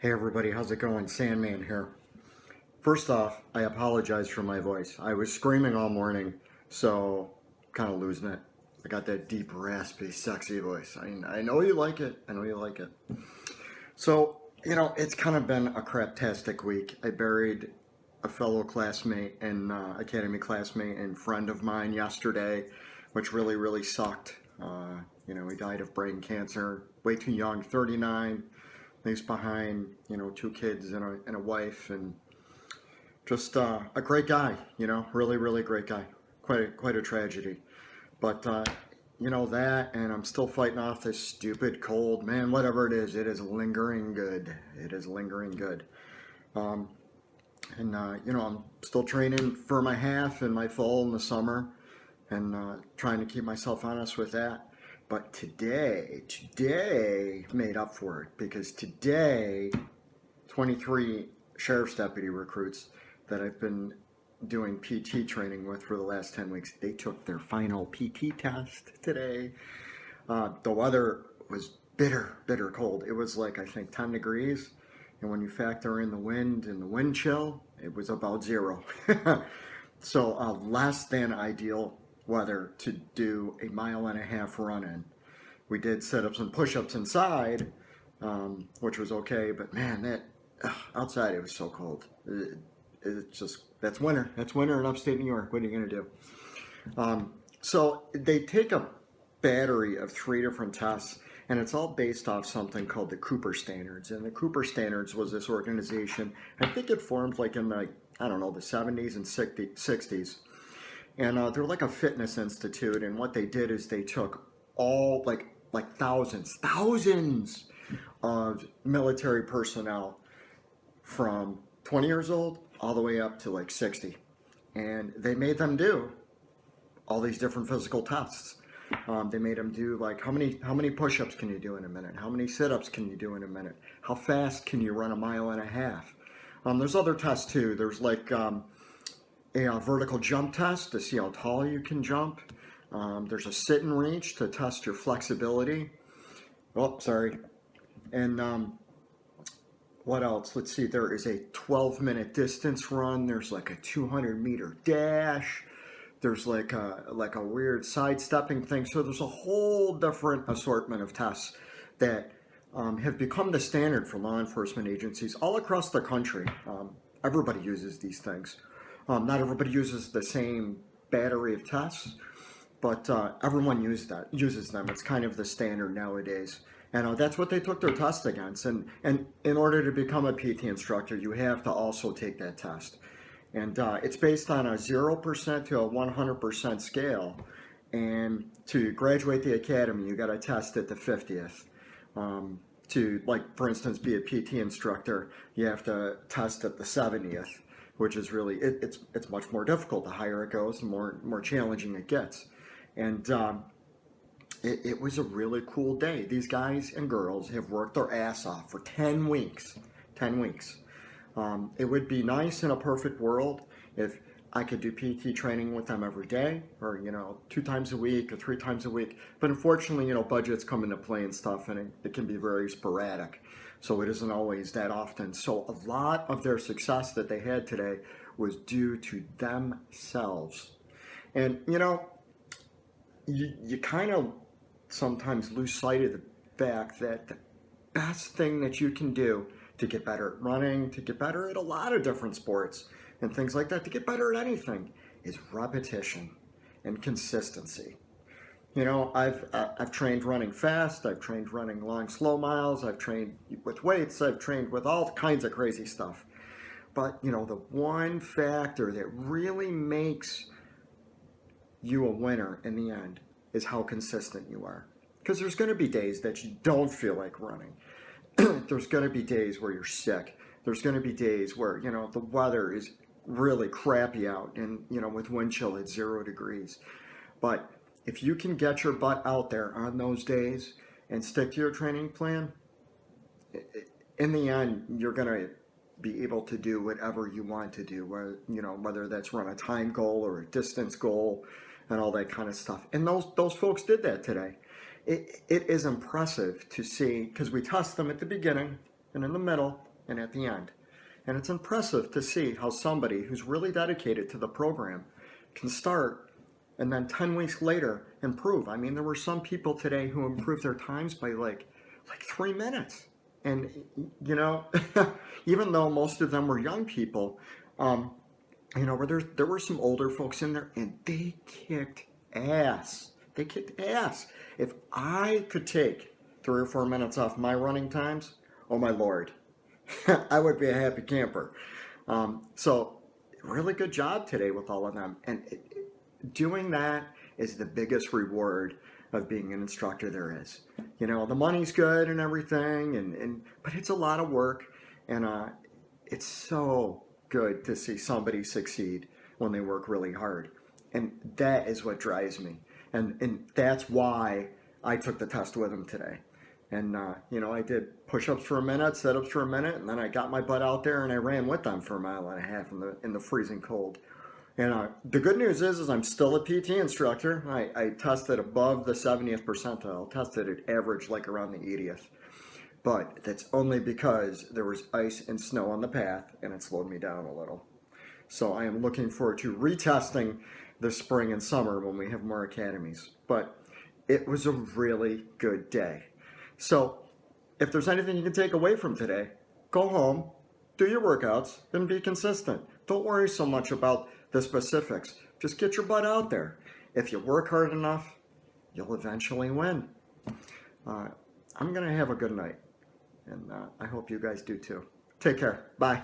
Hey everybody, how's it going? Sandman here. First off, I apologize for my voice. I was screaming all morning, so kind of losing it. I got that deep, raspy, sexy voice. I know you like it. I know you like it. So, it's kind of been a craptastic week. I buried a fellow classmate and academy classmate and friend of mine yesterday, which really, really sucked. He died of brain cancer, way too young, 39. Leaves behind, two kids and a wife, and just a great guy, really, really great guy. Quite a tragedy. But that, and I'm still fighting off this stupid cold, man. Whatever it is lingering good. It is lingering good. Um, I'm still training for my half and my full in the summer, and trying to keep myself honest with that. But today made up for it, because today, 23 sheriff's deputy recruits that I've been doing PT training with for the last 10 weeks, they took their final PT test today. The weather was bitter cold. It was like, I think, 10 degrees. And when you factor in the wind and the wind chill, it was about 0. So less than ideal weather to do a 1.5 mile run in. We did sit-ups and push-ups inside, which was okay, but man, that outside it was so cold. It's just, that's winter. That's winter in upstate New York. What are you gonna do? So they take a battery of 3 different tests, and it's all based off something called the Cooper Standards. And the Cooper Standards was this organization, I think it formed like in the 70s and 60s. And they're like a fitness institute, and what they did is they took all like thousands of military personnel from 20 years old all the way up to like 60, and they made them do all these different physical tests. They made them do like how many push-ups can you do in a minute? How many sit-ups can you do in a minute? How fast can you run 1.5 miles? There's other tests too. There's like a vertical jump test to see how tall you can jump. There's a sit and reach to test your flexibility. Oh, sorry. And what else? Let's see. There is a 12-minute distance run. There's like a 200-meter dash. There's like a weird sidestepping thing. So there's a whole different assortment of tests that have become the standard for law enforcement agencies all across the country. Everybody uses these things. Not everybody uses the same battery of tests, but everyone uses them. It's kind of the standard nowadays. And that's what they took their test against. And in order to become a PT instructor, you have to also take that test. And it's based on a 0% to a 100% scale. And to graduate the academy, you got to test at the 50th. To, like, for instance, be a PT instructor, you have to test at the 70th. Which is really, it's much more difficult. The higher it goes, the more challenging it gets. And it was a really cool day. These guys and girls have worked their ass off for 10 weeks. 10 weeks. It would be nice in a perfect world if I could do PT training with them every day, or 2 times a week or 3 times a week. But unfortunately, budgets come into play and stuff, and it can be very sporadic. So it isn't always that often. So a lot of their success that they had today was due to themselves. And you kind of sometimes lose sight of the fact that the best thing that you can do to get better at running, to get better at a lot of different sports and things like that, to get better at anything, is repetition and consistency. I've trained running fast, I've trained running long, slow miles, I've trained with weights, I've trained with all kinds of crazy stuff. But, the one factor that really makes you a winner in the end is how consistent you are. Because there's going to be days that you don't feel like running. There's going to be days where you're sick. There's going to be days where, the weather is really crappy out, and, with wind chill at 0 degrees. But if you can get your butt out there on those days and stick to your training plan, in the end, you're going to be able to do whatever you want to do, whether that's run a time goal or a distance goal and all that kind of stuff. And those folks did that today. It is impressive to see, because we test them at the beginning and in the middle and at the end. And it's impressive to see how somebody who's really dedicated to the program can start and then 10 weeks later improve. I mean, there were some people today who improved their times by like 3 minutes. And, you know, even though most of them were young people, you know, there were some older folks in there and they kicked ass. They kicked ass. If I could take 3 or 4 minutes off my running times, oh my Lord, I would be a happy camper. So really good job today with all of them. And doing that is the biggest reward of being an instructor there is. You know, the money's good and everything, but it's a lot of work, and it's so good to see somebody succeed when they work really hard. And that is what drives me. And that's why I took the test with them today. And, you know, I did push-ups for a minute, sit-ups for a minute, and then I got my butt out there and I ran with them for 1.5 miles in the freezing cold. And the good news is I'm still a PT instructor. I tested above the 70th percentile, tested at average like around the 80th. But that's only because there was ice and snow on the path and it slowed me down a little. So I am looking forward to retesting this spring and summer when we have more academies. But it was a really good day. So if there's anything you can take away from today, go home, do your workouts, and be consistent. Don't worry so much about the specifics. Just get your butt out there. If you work hard enough, you'll eventually win. I'm going to have a good night, and I hope you guys do too. Take care. Bye.